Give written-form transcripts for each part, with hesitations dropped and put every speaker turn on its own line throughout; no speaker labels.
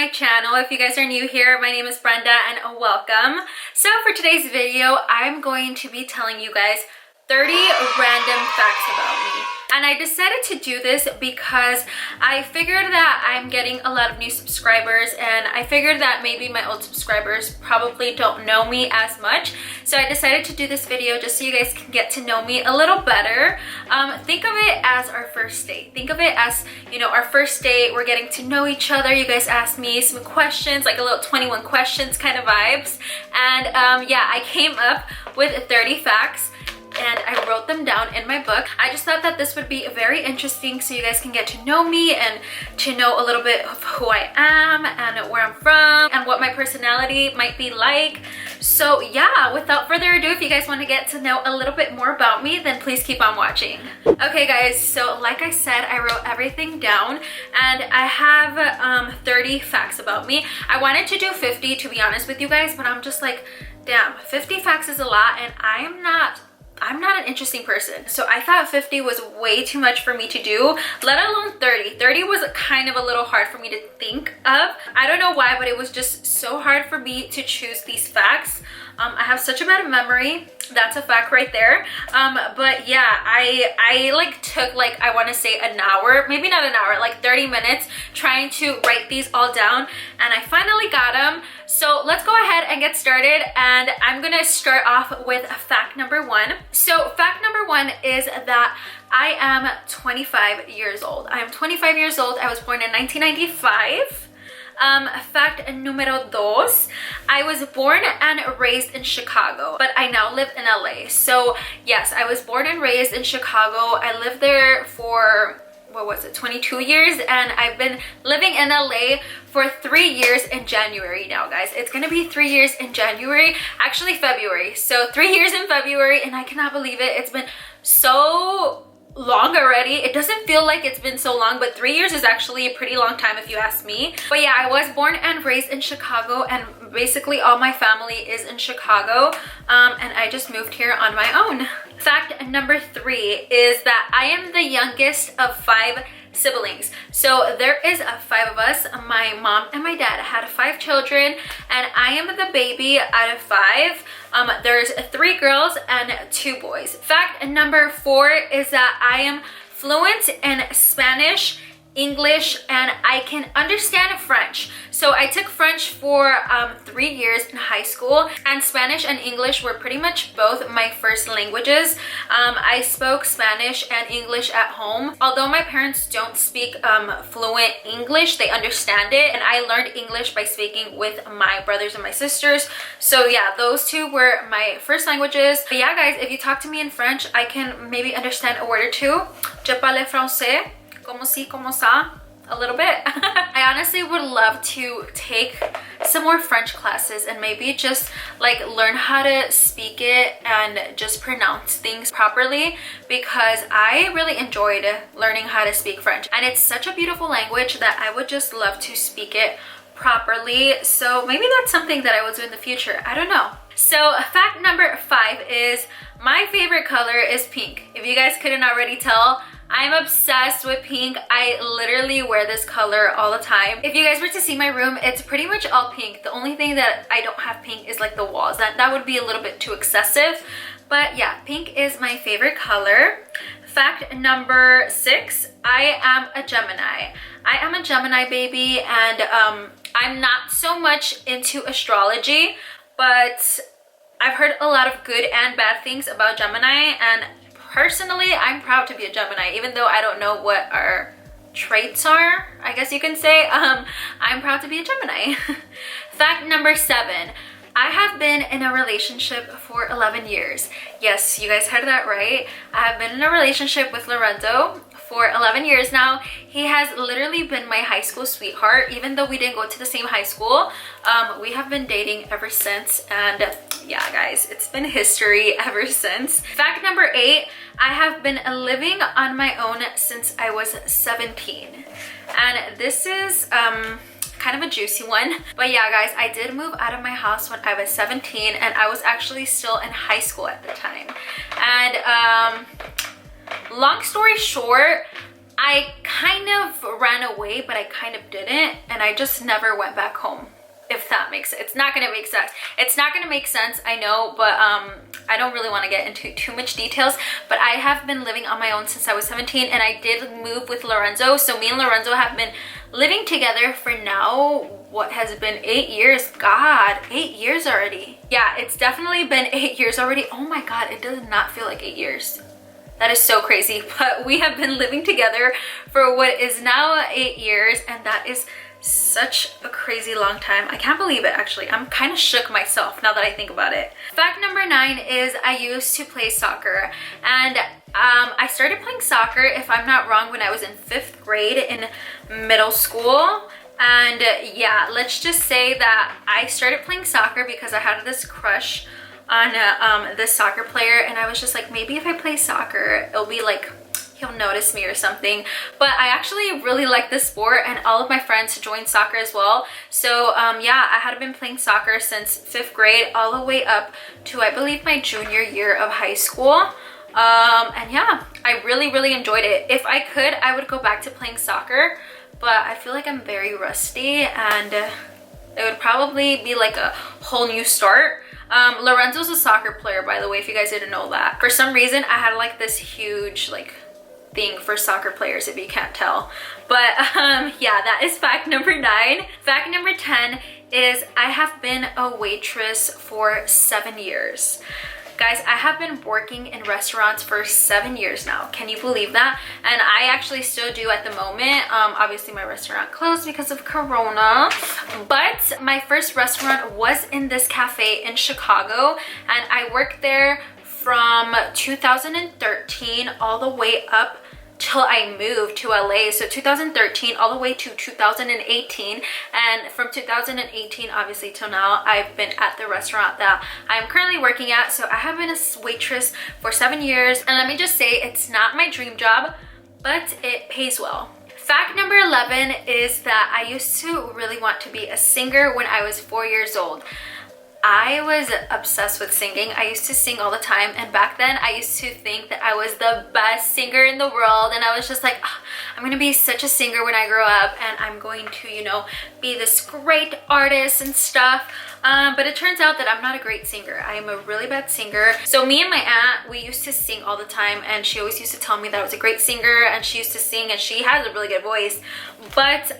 my channel. If you guys are new here, my name is Brenda and welcome. So for today's video, I'm going to be telling you guys 30 random facts about me. And I decided to do this because I figured that I'm getting a lot of new subscribers, and I figured that maybe my old subscribers probably don't know me as much. So I decided to do this video just so you guys can get to know me a little better. Think of it as our first date. Think of it as, you know, our first date. We're getting to know each other. You guys asked me some questions, like a little 21 questions kind of vibes. And yeah, I came up with 30 facts and I wrote them down in my book. I just thought that this would be very interesting so you guys can get to know me and to know a little bit of who I am and where I'm from and what my personality might be like. So yeah, without further ado, if you guys want to get to know a little bit more about me, then please keep on watching. Okay guys, so like I said, I wrote everything down and I have 30 facts about me. I wanted to do 50 to be honest with you guys, but I'm just like, damn, 50 facts is a lot and I'm not an interesting person. So I thought 50 was way too much for me to do, let alone 30. 30 was kind of a little hard for me to think of. I don't know why, but it was just so hard for me to choose these facts. I have such a bad memory. That's a fact right there. But yeah, I like took like, I want to say an hour, maybe not an hour, like 30 minutes trying to write these all down, and I finally got them. So let's go ahead and get started, and I'm gonna start off with fact number one. So fact number one is that I am 25 years old. I am 25 years old. I was born in 1995. Fact numero dos, I was born and raised in Chicago, but I now live in LA. So yes, I was born and raised in Chicago. I lived there for, what was it, 22 years, and I've been living in LA for 3 years in January now, guys. It's gonna be 3 years in January, actually February. So 3 years in February, and I cannot believe it. It's been so long already. It doesn't feel like it's been so long, but 3 years is actually a pretty long time if you ask me. But yeah, I was born and raised in Chicago, and basically all my family is in Chicago, and I just moved here on my own. Fact number three is that I am the youngest of 5 siblings. So there is 5 of us. My mom and my dad had 5 children, and I am the baby out of 5. There's 3 girls and 2 boys. Fact number 4 is that I am fluent in Spanish, English, and I can understand French. So I took French for 3 years in high school, and Spanish and English were pretty much both my first languages. I spoke Spanish and English at home. Although my parents don't speak fluent English, they understand it, and I learned English by speaking with my brothers and my sisters. So yeah, those 2 were my first languages. But yeah guys, if you talk to me in French, I can maybe understand a word or 2. Je parle français. Como si, como ça, a little bit. I honestly would love to take some more French classes and maybe just like learn how to speak it and just pronounce things properly, because I really enjoyed learning how to speak French, and it's such a beautiful language that I would just love to speak it properly. So maybe that's something that I will do in the future. I don't know. So fact number 5 is my favorite color is pink. If you guys couldn't already tell, I'm obsessed with pink. I literally wear this color all the time. If you guys were to see my room, it's pretty much all pink. The only thing that I don't have pink is like the walls. That would be a little bit too excessive. But yeah, pink is my favorite color. Fact number 6, I am a Gemini. I am a Gemini baby, and I'm not so much into astrology, but I've heard a lot of good and bad things about Gemini, and personally, I'm proud to be a Gemini, even though I don't know what our traits are, I guess you can say. I'm proud to be a Gemini. Fact number 7, I have been in a relationship for 11 years. Yes, you guys heard that right. I have been in a relationship with Lorenzo for 11 years now. He has literally been my high school sweetheart, even though we didn't go to the same high school. We have been dating ever since, and yeah guys, it's been history ever since. Fact number 8, I have been living on my own since I was 17, and this is kind of a juicy one. But yeah guys, I did move out of my house when I was 17, and I was actually still in high school at the time. And long story short, I kind of ran away, but I kind of didn't, and I just never went back home, if that makes sense. It's not gonna make sense. It's not gonna make sense, I know, but I don't really want to get into too much details, but I have been living on my own since I was 17, and I did move with Lorenzo. So me and Lorenzo have been living together for now, what has it been, 8 years? God, 8 years already. Yeah, it's definitely been 8 years already. Oh my God, it does not feel like 8 years. That is so crazy, but we have been living together for what is now 8 years, and that is such a crazy long time. I can't believe it, actually. I'm kind of shook myself now that I think about it. Fact number 9 is I used to play soccer, and I started playing soccer, if I'm not wrong, when I was in 5th grade in middle school. And yeah, let's just say that I started playing soccer because I had this crush on this soccer player, and I was just like, maybe if I play soccer, it'll be like, he'll notice me or something. But I actually really like this sport, and all of my friends joined soccer as well. So yeah, I had been playing soccer since 5th grade all the way up to, I believe, my junior year of high school. And yeah, I really enjoyed it. If I could, I would go back to playing soccer, but I feel like I'm very rusty, and it would probably be like a whole new start. Lorenzo's a soccer player, by the way, if you guys didn't know that. For some reason, I had like this huge like thing for soccer players, if you can't tell. But yeah, that is fact number 9. Fact number 10 is I have been a waitress for 7 years. Guys, I have been working in restaurants for 7 years now. Can you believe that? And I actually still do at the moment. Obviously my restaurant closed because of Corona, but my first restaurant was in this cafe in Chicago, and I worked there from 2013 all the way up till I moved to LA. So 2013 all the way to 2018, and from 2018 obviously till now, I've been at the restaurant that I'm currently working at. So I have been a waitress for 7 years, and let me just say, it's not my dream job, but it pays well. Fact number 11 is that I used to really want to be a singer when I was 4 years old. I was obsessed with singing. I used to sing all the time, and back then I used to think that I was the best singer in the world, and I was just like, oh, I'm gonna be such a singer when I grow up, and I'm going to, you know, be this great artist and stuff. But it turns out that I'm not a great singer. I am a really bad singer. So me and my aunt, we used to sing all the time, and she always used to tell me that I was a great singer, and she used to sing, and she has a really good voice. But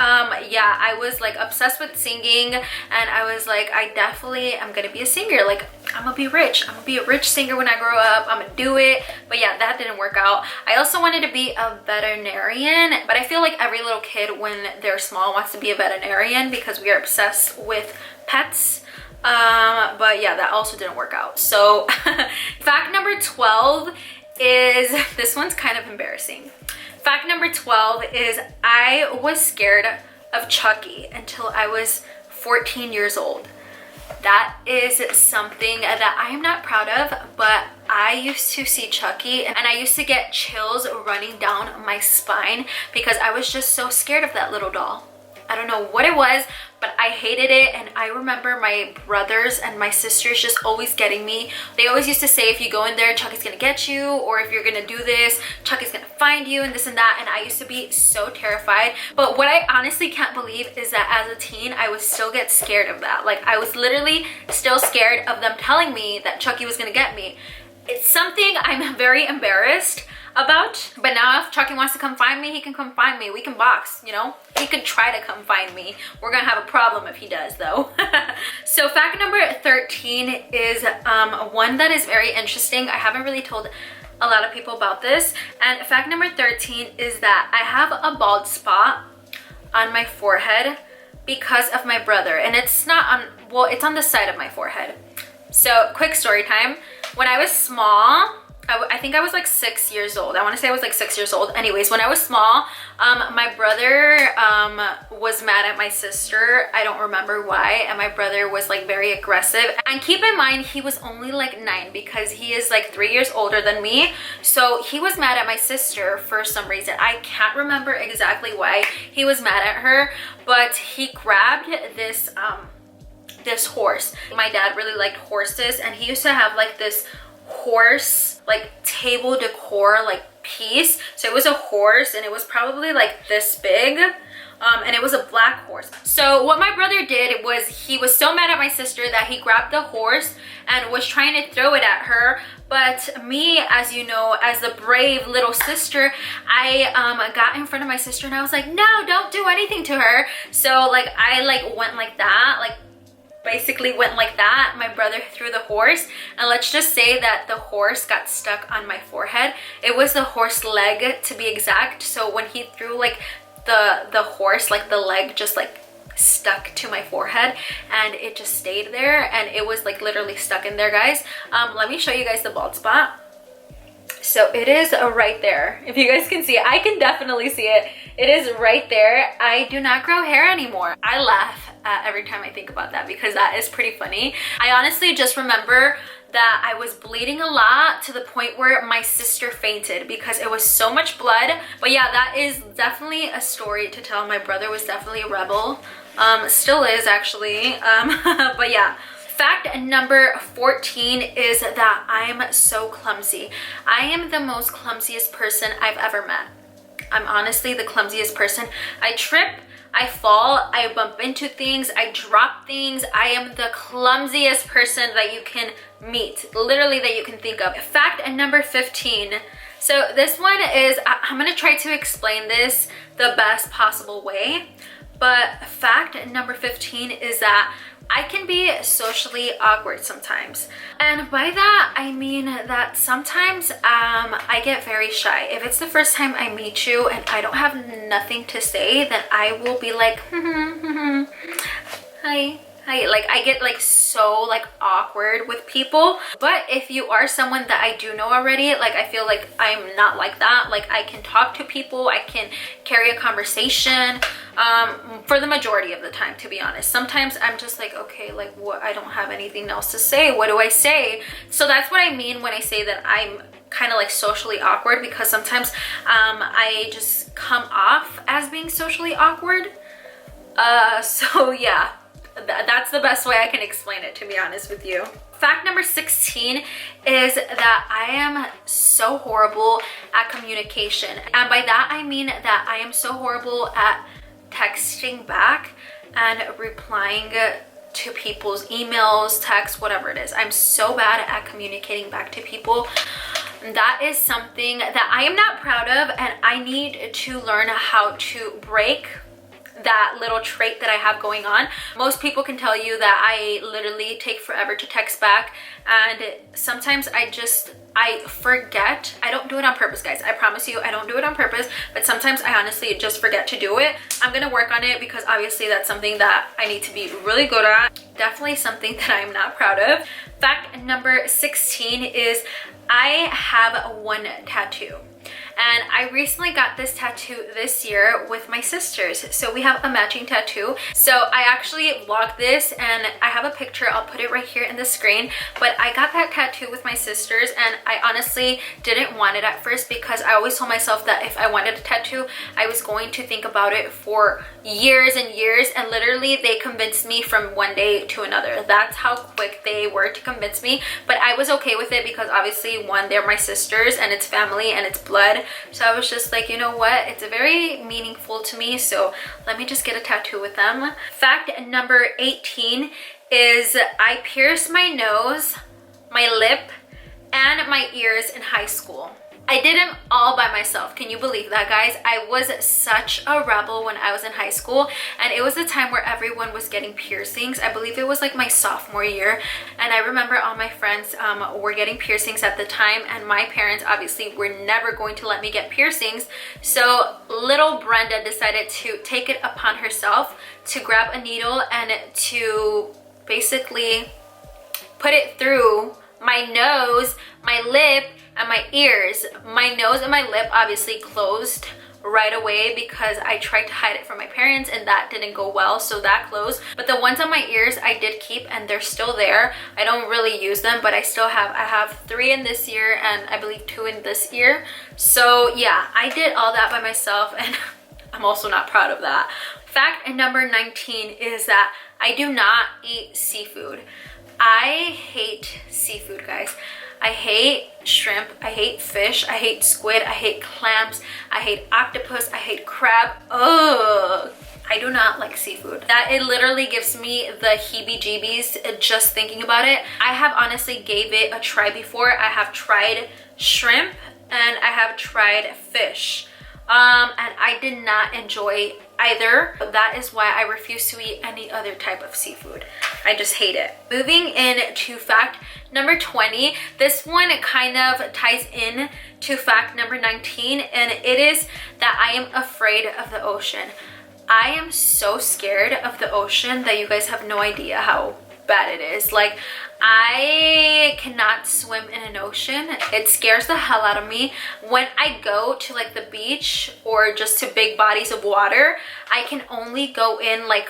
yeah, I was like obsessed with singing, and I was like, I definitely am gonna be a singer. Like, I'm gonna be rich. I'm gonna be a rich singer when I grow up. I'm gonna do it. But yeah, that didn't work out. I also wanted to be a veterinarian, but I feel like every little kid when they're small wants to be a veterinarian because we are obsessed with pets. But yeah, that also didn't work out. So fact number 12 is, this one's kind of embarrassing. Fact number 12 is I was scared of Chucky until I was 14 years old. That is something that I am not proud of, but I used to see Chucky and I used to get chills running down my spine because I was just so scared of that little doll. I don't know what it was, but I hated it. And I remember my brothers and my sisters just always getting me. They always used to say, if you go in there, Chucky's gonna get you, or if you're gonna do this, Chucky's gonna find you, and this and that. And I used to be so terrified. But what I honestly can't believe is that as a teen, I would still get scared of that. Like, I was literally still scared of them telling me that Chucky was gonna get me. It's something I'm very embarrassed about, but now if Chucky wants to come find me, he can come find me. We can box, you know? He could try to come find me. We're gonna have a problem if he does, though. So fact number 13 is one that is very interesting. I haven't really told a lot of people about this. And fact number 13 is that I have a bald spot on my forehead because of my brother. And it's not on, well, it's on the side of my forehead. So quick story time. When I was small, I think I was like 6 years old. I want to say I was like 6 years old. Anyways, when I was small, my brother was mad at my sister. I don't remember why. And my brother was like very aggressive. And keep in mind, he was only like 9 because he is like 3 years older than me. So he was mad at my sister for some reason. I can't remember exactly why he was mad at her, but he grabbed this this horse. My dad really liked horses, and he used to have like this horse like table decor like piece. So it was a horse, and it was probably like this big. And it was a black horse. So what my brother did was he was so mad at my sister that he grabbed the horse and was trying to throw it at her. But me, as you know, as the brave little sister, I got in front of my sister and I was like, no, don't do anything to her. So like I like went like that, like basically went like that. My brother threw the horse, and let's just say that the horse got stuck on my forehead. It was the horse leg, to be exact. So when he threw like the horse, like the leg just like stuck to my forehead, and it just stayed there, and it was like literally stuck in there, guys. Let me show you guys the bald spot. So it is right there. If you guys can see it, I can definitely see it. It is right there. I do not grow hair anymore. I laugh every time I think about that because that is pretty funny. I honestly just remember that I was bleeding a lot to the point where my sister fainted because it was so much blood. But yeah, that is definitely a story to tell. My brother was definitely a rebel. Still is actually. But yeah. Fact number 14 is that I'm so clumsy. I am the most clumsiest person I've ever met. I'm honestly the clumsiest person. I trip, I fall, I bump into things, I drop things. I am the clumsiest person that you can meet, literally that you can think of. Fact number 15. So this one is, I'm gonna try to explain this the best possible way. But fact number 15 is that I can be socially awkward sometimes. And by that, I mean that sometimes I get very shy. If it's the first time I meet you and I don't have nothing to say, then I will be like, hi. Like I get like so like awkward with people. But if you are someone that I do know already, like I feel like I'm not like that. Like I can talk to people, I can carry a conversation for the majority of the time, to be honest. Sometimes I'm just like, okay, like what, I don't have anything else to say, what do I say? So that's what I mean when I say that I'm kind of like socially awkward, because sometimes I just come off as being socially awkward. So yeah, that's the best way I can explain it, to be honest with you. Fact number 16 is that I am so horrible at communication. And by that, I mean that I am so horrible at texting back and replying to people's emails, texts, whatever it is. I'm so bad at communicating back to people. That is something that I am not proud of, and I need to learn how to break that little trait that I have going on. Most people can tell you that I literally take forever to text back, and sometimes I forget. I don't do it on purpose, guys. I promise you, I don't do it on purpose, but sometimes I honestly just forget to do it. I'm gonna work on it because obviously that's something that I need to be really good at. Definitely something that I'm not proud of. Fact number 16 is I have one tattoo. And I recently got this tattoo this year with my sisters. So we have a matching tattoo. So I actually vlogged this, and I have a picture. I'll put it right here in the screen. But I got that tattoo with my sisters, and I honestly didn't want it at first because I always told myself that if I wanted a tattoo, I was going to think about it for years and years. And literally they convinced me from one day to another. That's how quick they were to convince me. But I was okay with it because obviously, one, they're my sisters and it's family and it's blood. So I was just like, you know what, it's very meaningful to me, so let me just get a tattoo with them. Fact number 18 is I pierced my nose, my lip, and my ears in high school. I did them all by myself. Can you believe that, guys? I was such a rebel when I was in high school, and it was the time where everyone was getting piercings. I believe it was like my sophomore year, and I remember all my friends were getting piercings at the time, and my parents obviously were never going to let me get piercings. So little Brenda decided to take it upon herself to grab a needle and to basically put it through my nose, my lip, and my ears. My nose and my lip obviously closed right away because I tried to hide it from my parents, and that didn't go well, so that closed. But the ones on my ears I did keep, and they're still there. I don't really use them, but I have 3 in this year, and I believe 2 in this year. So yeah, I did all that by myself, and I'm also not proud of that. Fact number 19 is that I do not eat seafood. I hate seafood, guys. I hate shrimp, I hate fish, I hate squid, I hate clams, I hate octopus, I hate crab. Ugh. I do not like seafood. That it literally gives me the heebie-jeebies just thinking about it. I have honestly gave it a try before. I have tried shrimp and I have tried fish. And I did not enjoy either. That is why I refuse to eat any other type of seafood. I just hate it. Moving into fact number 20. This one kind of ties in to fact number 19, and it is that I am afraid of the ocean. I am so scared of the ocean that you guys have no idea how bad it is. Like, I cannot swim in an ocean. It scares the hell out of me. When I go to like the beach or just to big bodies of water, I can only go in like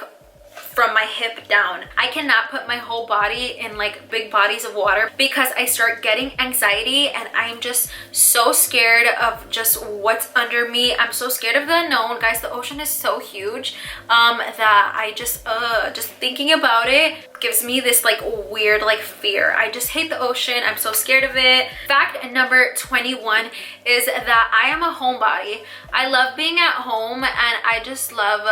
from my hip down. I cannot put my whole body in like big bodies of water because I start getting anxiety, and I'm just so scared of just what's under me. I'm so scared of the unknown, guys. The ocean is so huge that I just thinking about it gives me this like weird like fear. I just hate the ocean. I'm so scared of it. Fact number 21 is that I am a homebody. I love being at home, and I just love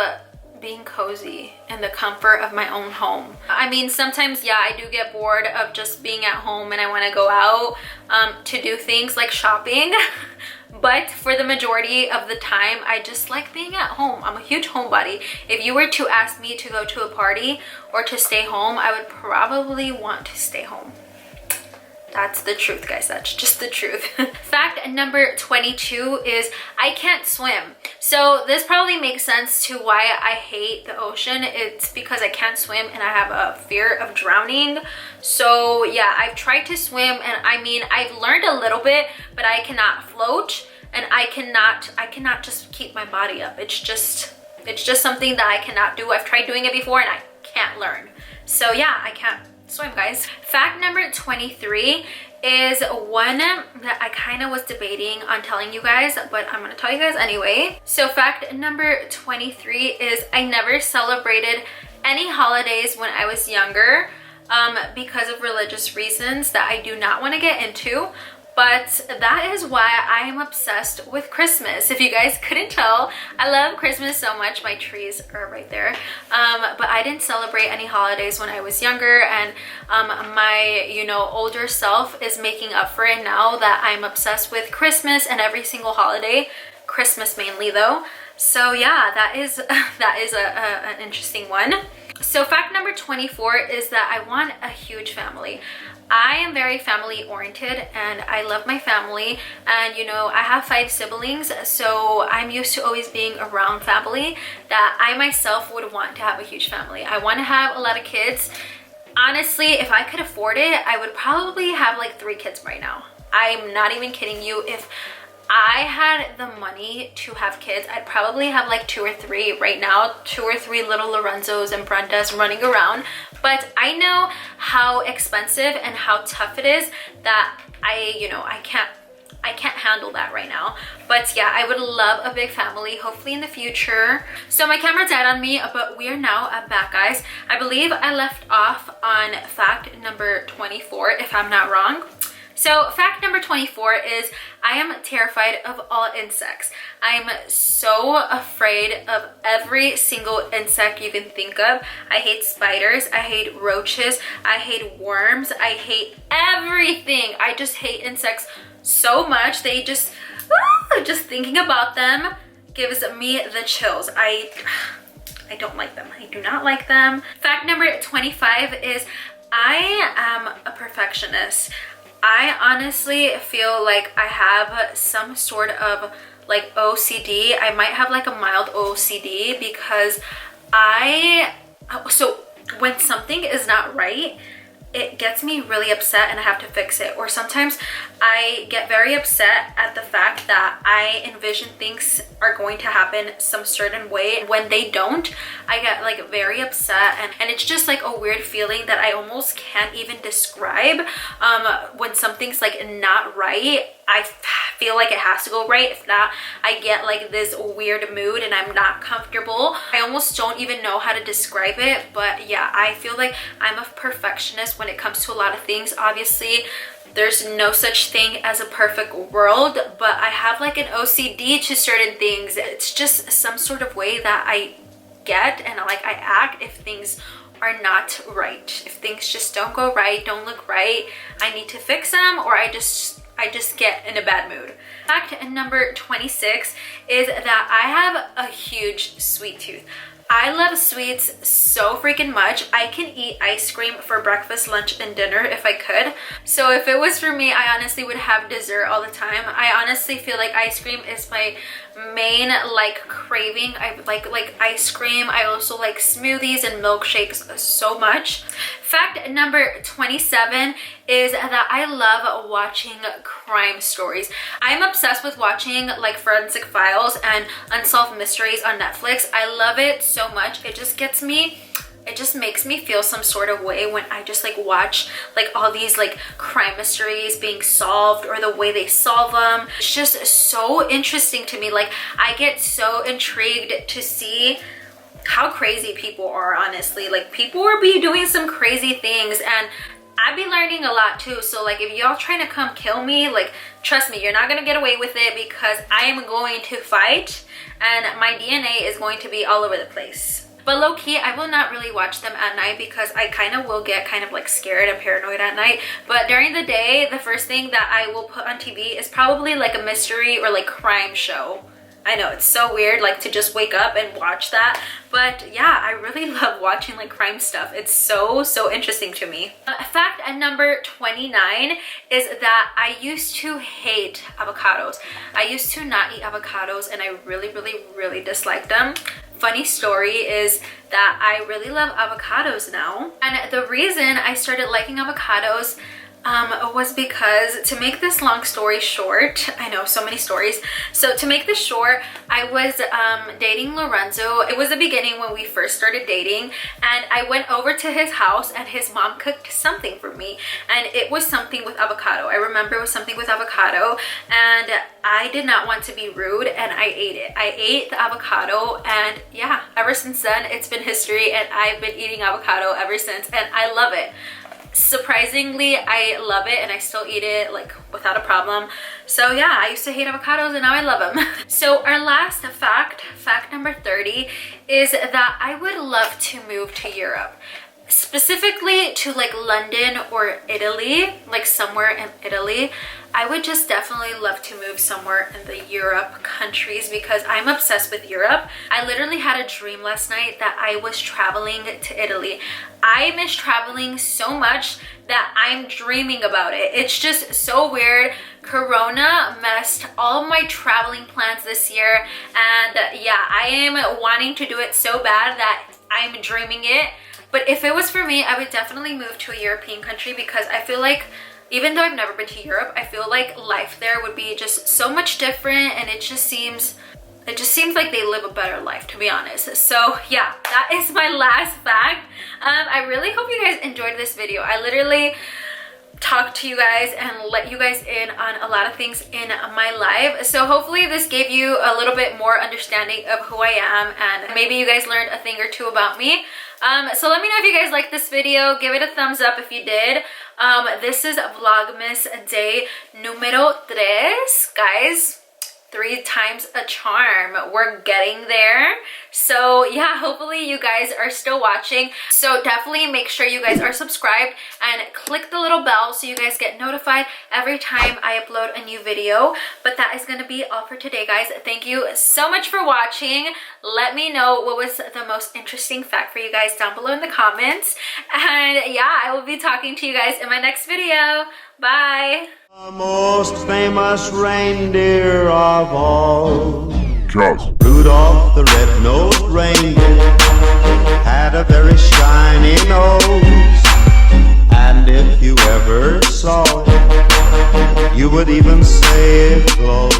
being cozy in the comfort of my own home. I mean, sometimes, yeah, I do get bored of just being at home and I want to go out to do things like shopping. But for the majority of the time, I just like being at home. I'm a huge homebody. If you were to ask me to go to a party or to stay home, I would probably want to stay home. That's the truth, guys. That's just the truth. Fact number 22 is I can't swim. So this probably makes sense to why I hate the ocean. It's because I can't swim and I have a fear of drowning. So yeah, I've tried to swim, and I mean, I've learned a little bit, but I cannot float, and I cannot just keep my body up. It's just something that I cannot do. I've tried doing it before and I can't learn. So yeah, I can't swim, guys. Fact number 23 is one that I kind of was debating on telling you guys, but I'm gonna tell you guys anyway. So fact number 23 is I never celebrated any holidays when I was younger because of religious reasons that I do not want to get into. But that is why I am obsessed with Christmas. If you guys couldn't tell, I love Christmas so much. My trees are right there. But I didn't celebrate any holidays when I was younger, and my, you know, older self is making up for it now that I'm obsessed with Christmas and every single holiday. Christmas mainly though. So yeah, that is an interesting one. So fact number 24 is that I want a huge family. I am very family oriented and I love my family, and you know, I have 5 siblings, so I'm used to always being around family, that I myself would want to have a huge family. I want to have a lot of kids. Honestly, if I could afford it, I would probably have like 3 kids right now. I'm not even kidding you. If I had the money to have kids, I'd probably have like 2 or 3 right now, 2 or 3 little Lorenzos and Brendas running around. But I know how expensive and how tough it is that I can't handle that right now. But yeah, I would love a big family, hopefully in the future. So my camera died on me, but we are now back, guys. I believe I left off on fact number 24, if I'm not wrong. So fact number 24 is I am terrified of all insects. I'm so afraid of every single insect you can think of. I hate spiders, I hate roaches, I hate worms, I hate everything. I just hate insects so much. They just thinking about them gives me the chills. I don't like them. I do not like them. Fact number 25 is I am a perfectionist. I honestly feel like I have some sort of like OCD. I might have like a mild OCD because so when something is not right, it gets me really upset and I have to fix it. Or sometimes I get very upset at the fact that I envision things are going to happen some certain way. When they don't, I get like very upset, and it's just like a weird feeling that I almost can't even describe. When something's like not right, I feel like it has to go right. If not, I get like this weird mood and I'm not comfortable. I almost don't even know how to describe it, but yeah, I feel like I'm a perfectionist when it comes to a lot of things. Obviously, there's no such thing as a perfect world, but I have like an OCD to certain things. It's just some sort of way that I get and like I act if things are not right. If things just don't go right, don't look right, I need to fix them, or I just get in a bad mood. Fact number 26 is that I have a huge sweet tooth. I love sweets so freaking much. I can eat ice cream for breakfast, lunch, and dinner if I could. So if it was for me, I honestly would have dessert all the time. I honestly feel like ice cream is my main like craving. I like ice cream. I also like smoothies and milkshakes so much. Fact number 27 is that I love watching crime stories. I'm obsessed with watching like Forensic Files and Unsolved Mysteries on Netflix. I love it so much. It just gets me, it just makes me feel some sort of way when I just like watch like all these like crime mysteries being solved or the way they solve them. It's just so interesting to me. Like I get so intrigued to see how crazy people are, honestly. Like people will be doing some crazy things and I'd be learning a lot too. So like if y'all trying to come kill me, like trust me, you're not gonna get away with it, because I am going to fight and my DNA is going to be all over the place. But low-key, I will not really watch them at night because I kind of will get kind of like scared and paranoid at night. But during the day, the first thing that I will put on TV is probably like a mystery or like crime show. I know it's so weird like to just wake up and watch that, but yeah, I really love watching like crime stuff. It's so interesting to me. Fact number 29 is that I used to hate avocados. I used to not eat avocados and I really dislike them. Funny story is that I really love avocados now, and the reason I started liking avocados was because, to make this long story short, I know so many stories, so to make this short, I was dating Lorenzo. It was the beginning when we first started dating, and I went over to his house and his mom cooked something for me, and it was something with avocado. I remember it was something with avocado, and I did not want to be rude and I ate it. I ate the avocado, and yeah, ever since then it's been history, and I've been eating avocado ever since, and I love it. Surprisingly, I love it and I still eat it like without a problem. So yeah, I used to hate avocados and now I love them. So our last fact number 30, is that I would love to move to Europe. Specifically to like London or Italy, like somewhere in Italy. I would just definitely love to move somewhere in the Europe countries because I'm obsessed with Europe. I literally had a dream last night that I was traveling to Italy. I miss traveling so much that I'm dreaming about it. It's just so weird. Corona messed all of my traveling plans this year, and yeah, I am wanting to do it so bad that I'm dreaming it. But if it was for me, I would definitely move to a European country because I feel like, even though I've never been to Europe, I feel like life there would be just so much different, and it just seems like they live a better life, to be honest. So yeah, that is my last fact. I really hope you guys enjoyed this video. I literally talk to you guys and let you guys in on a lot of things in my life, so hopefully this gave you a little bit more understanding of who I am, and maybe you guys learned a thing or two about me. So let me know if you guys liked this video. Give it a thumbs up if you did. This is Vlogmas day numero 3, guys. 3 times a charm. We're getting there. So yeah, hopefully you guys are still watching. So definitely make sure you guys are subscribed and click the little bell so you guys get notified every time I upload a new video. But that is going to be all for today, guys. Thank you so much for watching. Let me know what was the most interesting fact for you guys down below in the comments. And yeah, I will be talking to you guys in my next video. Bye.
The most famous reindeer of all, Rudolph the red-nosed reindeer, had a very shiny nose. And if you ever saw it, you would even say it glowed.